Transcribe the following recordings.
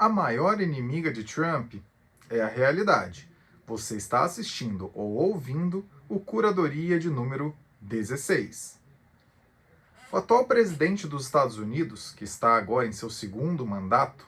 A maior inimiga de Trump é a realidade. Você está assistindo ou ouvindo o Curadoria de número 16. O atual presidente dos Estados Unidos, que está agora em seu segundo mandato,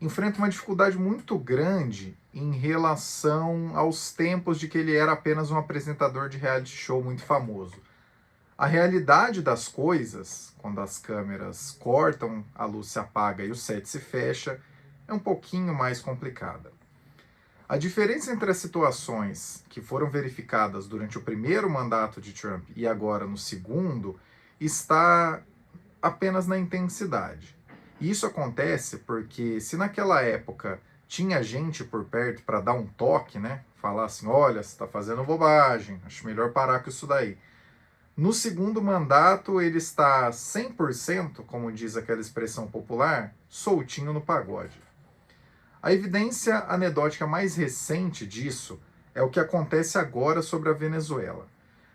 enfrenta uma dificuldade muito grande em relação aos tempos de que ele era apenas um apresentador de reality show muito famoso. A realidade das coisas, quando as câmeras cortam, a luz se apaga e o set se fecha, é um pouquinho mais complicada. A diferença entre as situações que foram verificadas durante o primeiro mandato de Trump e agora no segundo está apenas na intensidade. E isso acontece porque se naquela época tinha gente por perto para dar um toque, né? Falar assim, olha, você está fazendo bobagem, acho melhor parar com isso daí. No segundo mandato, ele está 100%, como diz aquela expressão popular, soltinho no pagode. A evidência anedótica mais recente disso é o que acontece agora sobre a Venezuela.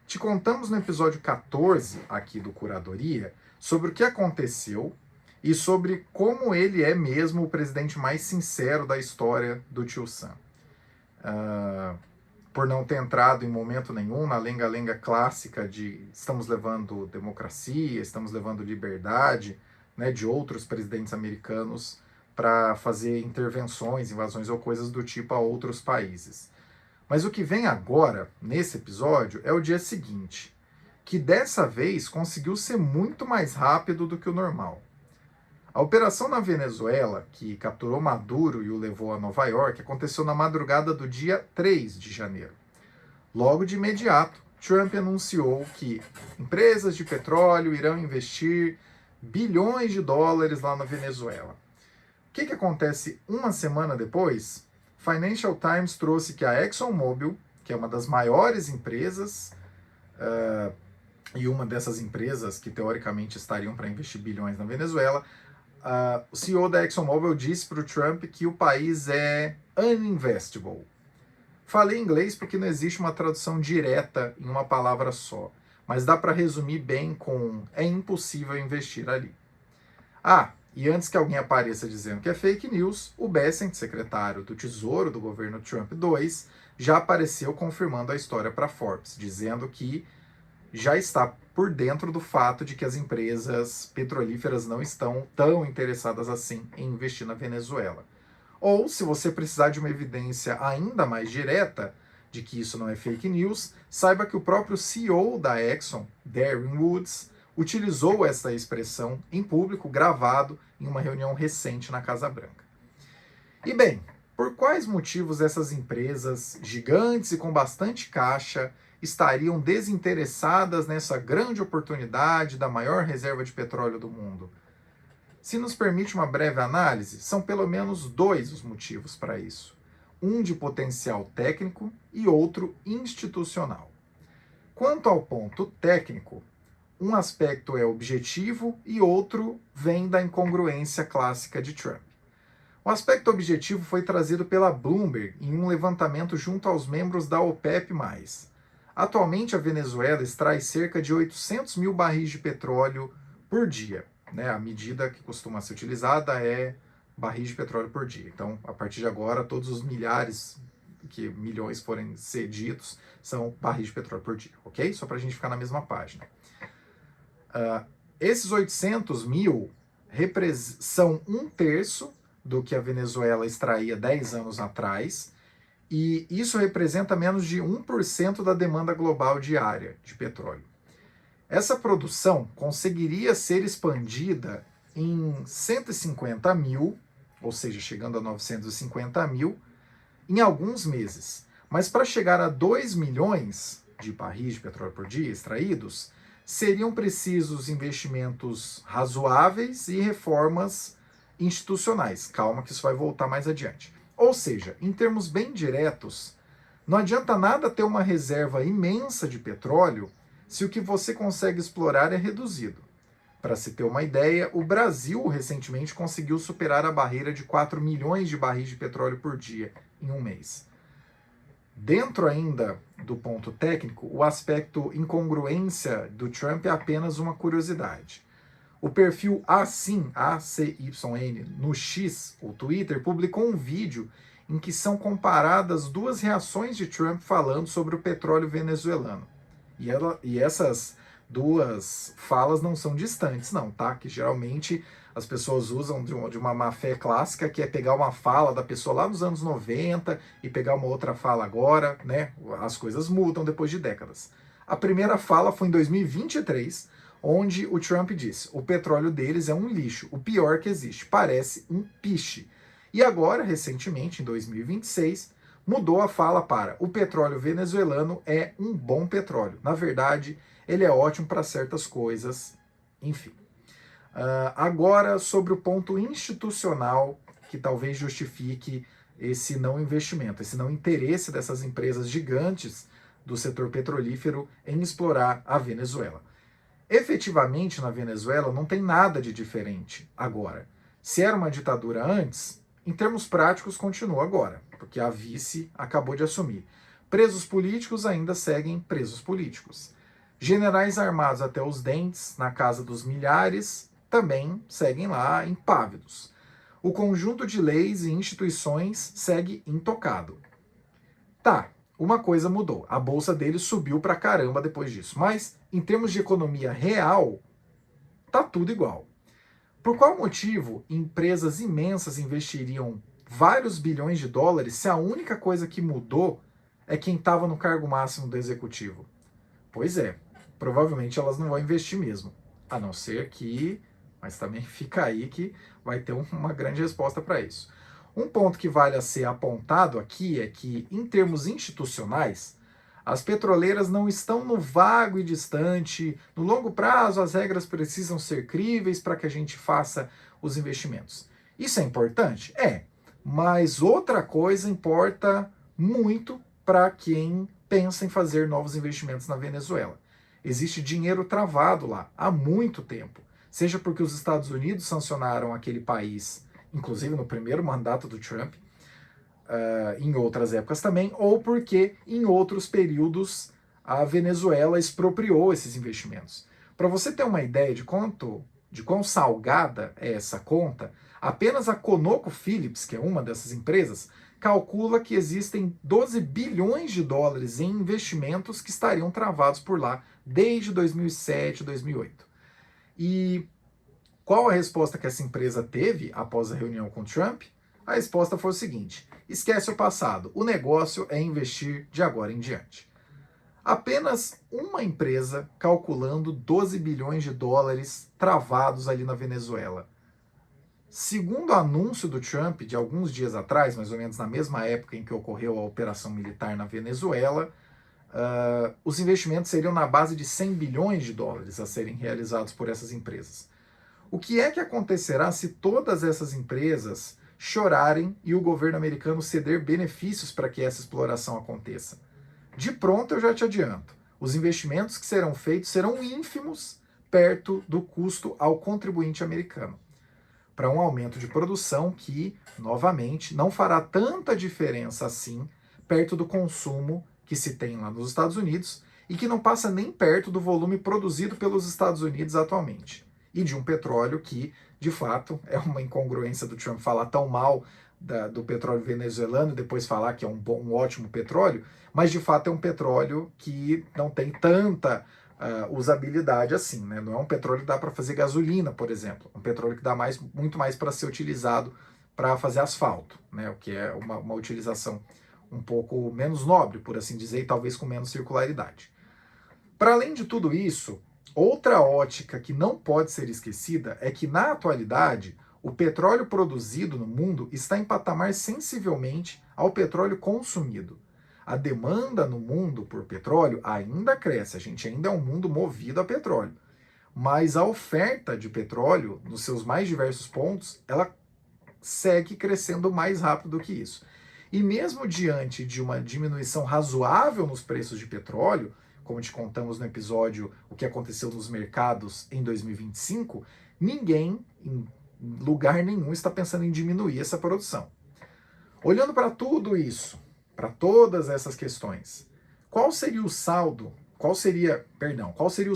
Te contamos no episódio 14 aqui do Curadoria sobre o que aconteceu e sobre como ele é mesmo o presidente mais sincero da história do Tio Sam. Por não ter entrado em momento nenhum na lenga-lenga clássica de estamos levando democracia, estamos levando liberdade, né, de outros presidentes americanos para fazer intervenções, invasões ou coisas do tipo a outros países. Mas o que vem agora, nesse episódio, é o dia seguinte, que dessa vez conseguiu ser muito mais rápido do que o normal. A operação na Venezuela, que capturou Maduro e o levou a Nova York, aconteceu na madrugada do dia 3 de janeiro. Logo de imediato, Trump anunciou que empresas de petróleo irão investir bilhões de dólares lá na Venezuela. O que acontece uma semana depois? Financial Times trouxe que a ExxonMobil, que é uma das maiores empresas, e uma dessas empresas que teoricamente estariam para investir bilhões na Venezuela, o CEO da ExxonMobil disse para o Trump que o país é uninvestable. Falei em inglês porque não existe uma tradução direta em uma palavra só, mas dá para resumir bem com é impossível investir ali. E antes que alguém apareça dizendo que é fake news, o Bessent, secretário do Tesouro do governo Trump II, já apareceu confirmando a história para Forbes, dizendo que já está por dentro do fato de que as empresas petrolíferas não estão tão interessadas assim em investir na Venezuela. Ou, se você precisar de uma evidência ainda mais direta de que isso não é fake news, saiba que o próprio CEO da Exxon, Darren Woods, utilizou essa expressão em público, gravado em uma reunião recente na Casa Branca. E bem, por quais motivos essas empresas gigantes e com bastante caixa estariam desinteressadas nessa grande oportunidade da maior reserva de petróleo do mundo? Se nos permite uma breve análise, são pelo menos dois os motivos para isso. Um de potencial técnico e outro institucional. Quanto ao ponto técnico, um aspecto é objetivo e outro vem da incongruência clássica de Trump. O aspecto objetivo foi trazido pela Bloomberg em um levantamento junto aos membros da OPEP+. Atualmente, a Venezuela extrai cerca de 800 mil barris de petróleo por dia. A medida que costuma ser utilizada é barris de petróleo por dia. Então, a partir de agora, todos os milhões forem ser ditos, são barris de petróleo por dia, ok? Só para a gente ficar na mesma página. Esses 800 mil são 1/3 do que a Venezuela extraía 10 anos atrás, e isso representa menos de 1% da demanda global diária de petróleo. Essa produção conseguiria ser expandida em 150 mil, ou seja, chegando a 950 mil, em alguns meses. Mas para chegar a 2 milhões de barris de petróleo por dia extraídos, seriam precisos investimentos razoáveis e reformas institucionais. Calma que isso vai voltar mais adiante. Ou seja, em termos bem diretos, não adianta nada ter uma reserva imensa de petróleo se o que você consegue explorar é reduzido. Para se ter uma ideia, o Brasil recentemente conseguiu superar a barreira de 4 milhões de barris de petróleo por dia em um mês. Dentro ainda do ponto técnico, o aspecto incongruência do Trump é apenas uma curiosidade. O perfil Acyn, ACYN, no X, o Twitter, publicou um vídeo em que são comparadas duas reações de Trump falando sobre o petróleo venezuelano. E essas duas falas não são distantes, não, tá? Que geralmente as pessoas usam de uma má-fé clássica, que é pegar uma fala da pessoa lá nos anos 90 e pegar uma outra fala agora, né? As coisas mudam depois de décadas. A primeira fala foi em 2023, onde o Trump disse: o petróleo deles é um lixo, o pior que existe, parece um piche. E agora, recentemente, em 2026, mudou a fala para: o petróleo venezuelano é um bom petróleo. Na verdade, ele é ótimo para certas coisas, enfim. Agora, sobre o ponto institucional que talvez justifique esse não investimento, esse não interesse dessas empresas gigantes do setor petrolífero em explorar a Venezuela. Efetivamente, na Venezuela não tem nada de diferente agora. Se era uma ditadura antes, em termos práticos continua agora, porque a vice acabou de assumir. Presos políticos ainda seguem presos políticos. Generais armados até os dentes, na casa dos milhares, também seguem lá impávidos. O conjunto de leis e instituições segue intocado. Tá, uma coisa mudou. A bolsa deles subiu pra caramba depois disso. Mas, em termos de economia real, tá tudo igual. Por qual motivo empresas imensas investiriam vários bilhões de dólares se a única coisa que mudou é quem estava no cargo máximo do executivo? Pois é, provavelmente elas não vão investir mesmo. A não ser que, mas também fica aí que vai ter uma grande resposta para isso. Um ponto que vale a ser apontado aqui é que, em termos institucionais, as petroleiras não estão no vago e distante. No longo prazo, as regras precisam ser críveis para que a gente faça os investimentos. Isso é importante? É. Mas outra coisa importa muito para quem pensa em fazer novos investimentos na Venezuela. Existe dinheiro travado lá há muito tempo. Seja porque os Estados Unidos sancionaram aquele país, inclusive no primeiro mandato do Trump, em outras épocas também, ou porque em outros períodos a Venezuela expropriou esses investimentos. Para você ter uma ideia de quão salgada é essa conta, apenas a ConocoPhillips, que é uma dessas empresas, calcula que existem 12 bilhões de dólares em investimentos que estariam travados por lá desde 2007, 2008. E qual a resposta que essa empresa teve após a reunião com Trump? A resposta foi o seguinte: esquece o passado, o negócio é investir de agora em diante. Apenas uma empresa calculando 12 bilhões de dólares travados ali na Venezuela. Segundo o anúncio do Trump de alguns dias atrás, mais ou menos na mesma época em que ocorreu a operação militar na Venezuela, os investimentos seriam na base de 100 bilhões de dólares a serem realizados por essas empresas. O que é que acontecerá se todas essas empresas chorarem e o governo americano ceder benefícios para que essa exploração aconteça? De pronto, eu já te adianto, os investimentos que serão feitos serão ínfimos perto do custo ao contribuinte americano, para um aumento de produção que, novamente, não fará tanta diferença assim perto do consumo que se tem lá nos Estados Unidos e que não passa nem perto do volume produzido pelos Estados Unidos atualmente. E de um petróleo que, de fato, é uma incongruência do Trump falar tão mal do petróleo venezuelano e depois falar que é um ótimo petróleo, mas de fato é um petróleo que não tem tanta usabilidade assim, né? Não é um petróleo que dá para fazer gasolina, por exemplo. É um petróleo que dá muito mais para ser utilizado para fazer asfalto, né? O que é uma utilização um pouco menos nobre, por assim dizer, e talvez com menos circularidade. Para além de tudo isso, outra ótica que não pode ser esquecida é que, na atualidade, o petróleo produzido no mundo está em patamar sensivelmente ao petróleo consumido. A demanda no mundo por petróleo ainda cresce, a gente ainda é um mundo movido a petróleo. Mas a oferta de petróleo, nos seus mais diversos pontos, ela segue crescendo mais rápido do que isso. E mesmo diante de uma diminuição razoável nos preços de petróleo, como te contamos no episódio o que aconteceu nos mercados em 2025, ninguém, em lugar nenhum, está pensando em diminuir essa produção. Olhando para tudo isso, para todas essas questões, qual seria o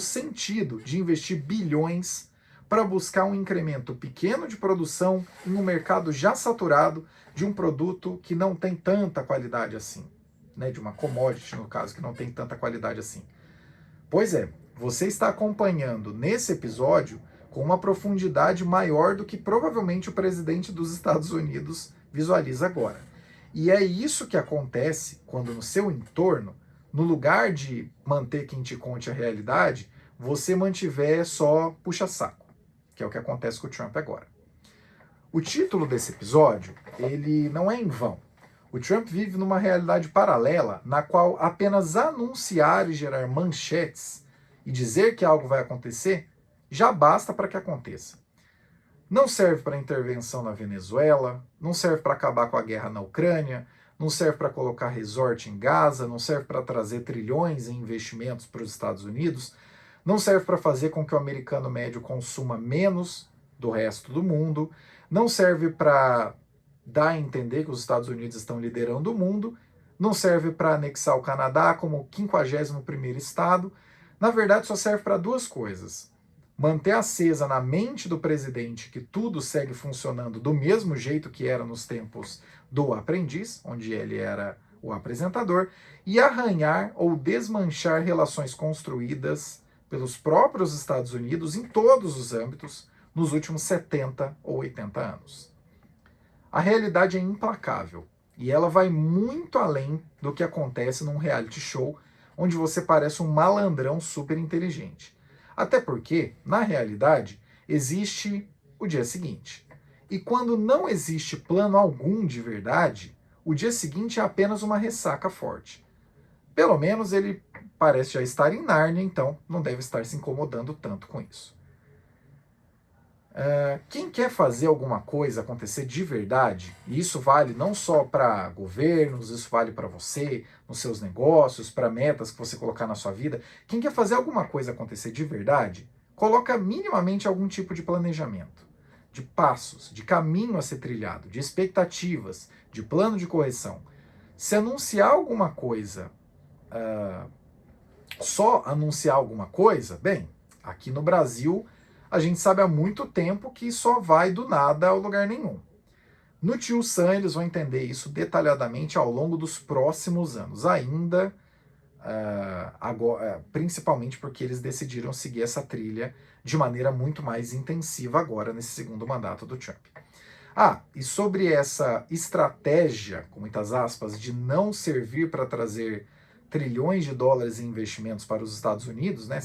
sentido de investir bilhões para buscar um incremento pequeno de produção em um mercado já saturado de um produto que não tem tanta qualidade assim, né? De uma commodity, no caso, que não tem tanta qualidade assim. Pois é, você está acompanhando nesse episódio com uma profundidade maior do que provavelmente o presidente dos Estados Unidos visualiza agora. E é isso que acontece quando no seu entorno, no lugar de manter quem te conte a realidade, você mantiver só puxa-saco, que é o que acontece com o Trump agora. O título desse episódio, ele não é em vão. O Trump vive numa realidade paralela na qual apenas anunciar e gerar manchetes e dizer que algo vai acontecer já basta para que aconteça. Não serve para intervenção na Venezuela, não serve para acabar com a guerra na Ucrânia, não serve para colocar resort em Gaza, não serve para trazer trilhões em investimentos para os Estados Unidos, não serve para fazer com que o americano médio consuma menos do resto do mundo, não serve para dar a entender que os Estados Unidos estão liderando o mundo, não serve para anexar o Canadá como o 51º estado. Na verdade, só serve para duas coisas: manter acesa na mente do presidente que tudo segue funcionando do mesmo jeito que era nos tempos do Aprendiz, onde ele era o apresentador, e arranhar ou desmanchar relações construídas pelos próprios Estados Unidos em todos os âmbitos nos últimos 70 ou 80 anos. A realidade é implacável e ela vai muito além do que acontece num reality show onde você parece um malandrão super inteligente. Até porque, na realidade, existe o dia seguinte. E quando não existe plano algum de verdade, o dia seguinte é apenas uma ressaca forte. Pelo menos ele parece já estar em Nárnia, então não deve estar se incomodando tanto com isso. Quem quer fazer alguma coisa acontecer de verdade, e isso vale não só para governos, isso vale para você, nos seus negócios, para metas que você colocar na sua vida, quem quer fazer alguma coisa acontecer de verdade, coloca minimamente algum tipo de planejamento, de passos, de caminho a ser trilhado, de expectativas, de plano de correção. Se anunciar alguma coisa, só anunciar alguma coisa, bem, aqui no Brasil a gente sabe há muito tempo que só vai do nada ao lugar nenhum. No Tio Sam eles vão entender isso detalhadamente ao longo dos próximos anos, ainda agora, principalmente porque eles decidiram seguir essa trilha de maneira muito mais intensiva agora nesse segundo mandato do Trump. E sobre essa estratégia, com muitas aspas, de não servir para trazer trilhões de dólares em investimentos para os Estados Unidos, né,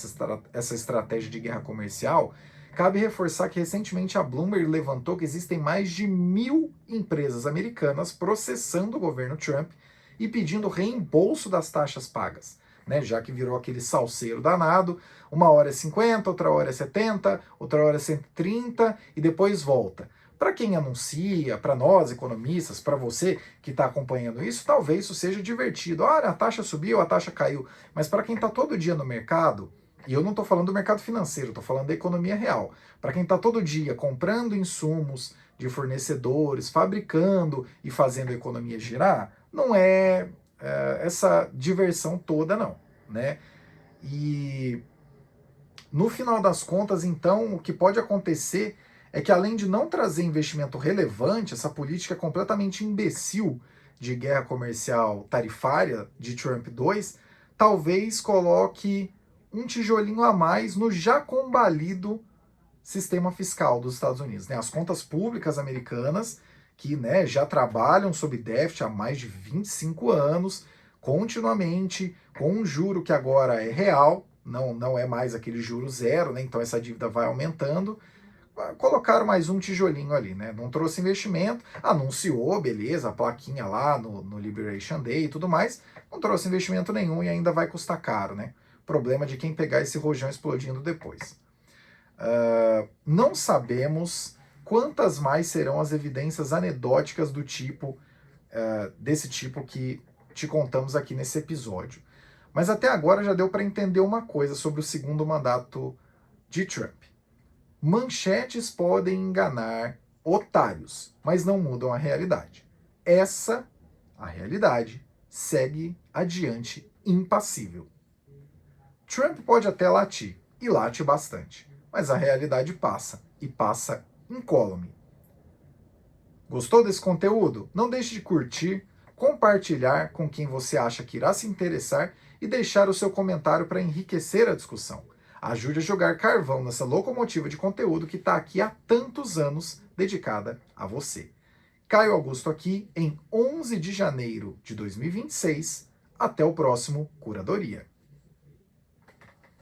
essa estratégia de guerra comercial, cabe reforçar que recentemente a Bloomberg levantou que existem mais de 1.000 empresas americanas processando o governo Trump e pedindo reembolso das taxas pagas, né, já que virou aquele salseiro danado, uma hora é 50, outra hora é 70, outra hora é 130 e depois volta. Para quem anuncia, para nós economistas, para você que está acompanhando isso, talvez isso seja divertido. A taxa subiu, a taxa caiu. Mas para quem está todo dia no mercado, e eu não estou falando do mercado financeiro, estou falando da economia real. Para quem está todo dia comprando insumos de fornecedores, fabricando e fazendo a economia girar, não é essa diversão toda, não, né? E no final das contas, então, o que pode acontecer é que, além de não trazer investimento relevante, essa política completamente imbecil de guerra comercial tarifária de Trump 2, talvez coloque um tijolinho a mais no já combalido sistema fiscal dos Estados Unidos, né? As contas públicas americanas, que, né, já trabalham sob déficit há mais de 25 anos, continuamente, com um juro que agora é real, não é mais aquele juro zero, né? Então essa dívida vai aumentando. Colocaram mais um tijolinho ali, né? Não trouxe investimento, anunciou, beleza, a plaquinha lá no Liberation Day e tudo mais, não trouxe investimento nenhum e ainda vai custar caro, né? Problema de quem pegar esse rojão explodindo depois. Não sabemos quantas mais serão as evidências anedóticas do tipo, desse tipo que te contamos aqui nesse episódio. Mas até agora já deu para entender uma coisa sobre o segundo mandato de Trump. Manchetes podem enganar otários, mas não mudam a realidade. A realidade, segue adiante impassível. Trump pode até latir, e late bastante, mas a realidade passa, e passa incólume. Gostou desse conteúdo? Não deixe de curtir, compartilhar com quem você acha que irá se interessar e deixar o seu comentário para enriquecer a discussão. Ajude a jogar carvão nessa locomotiva de conteúdo que está aqui há tantos anos dedicada a você. Caio Augusto aqui em 11 de janeiro de 2026. Até o próximo Curadoria.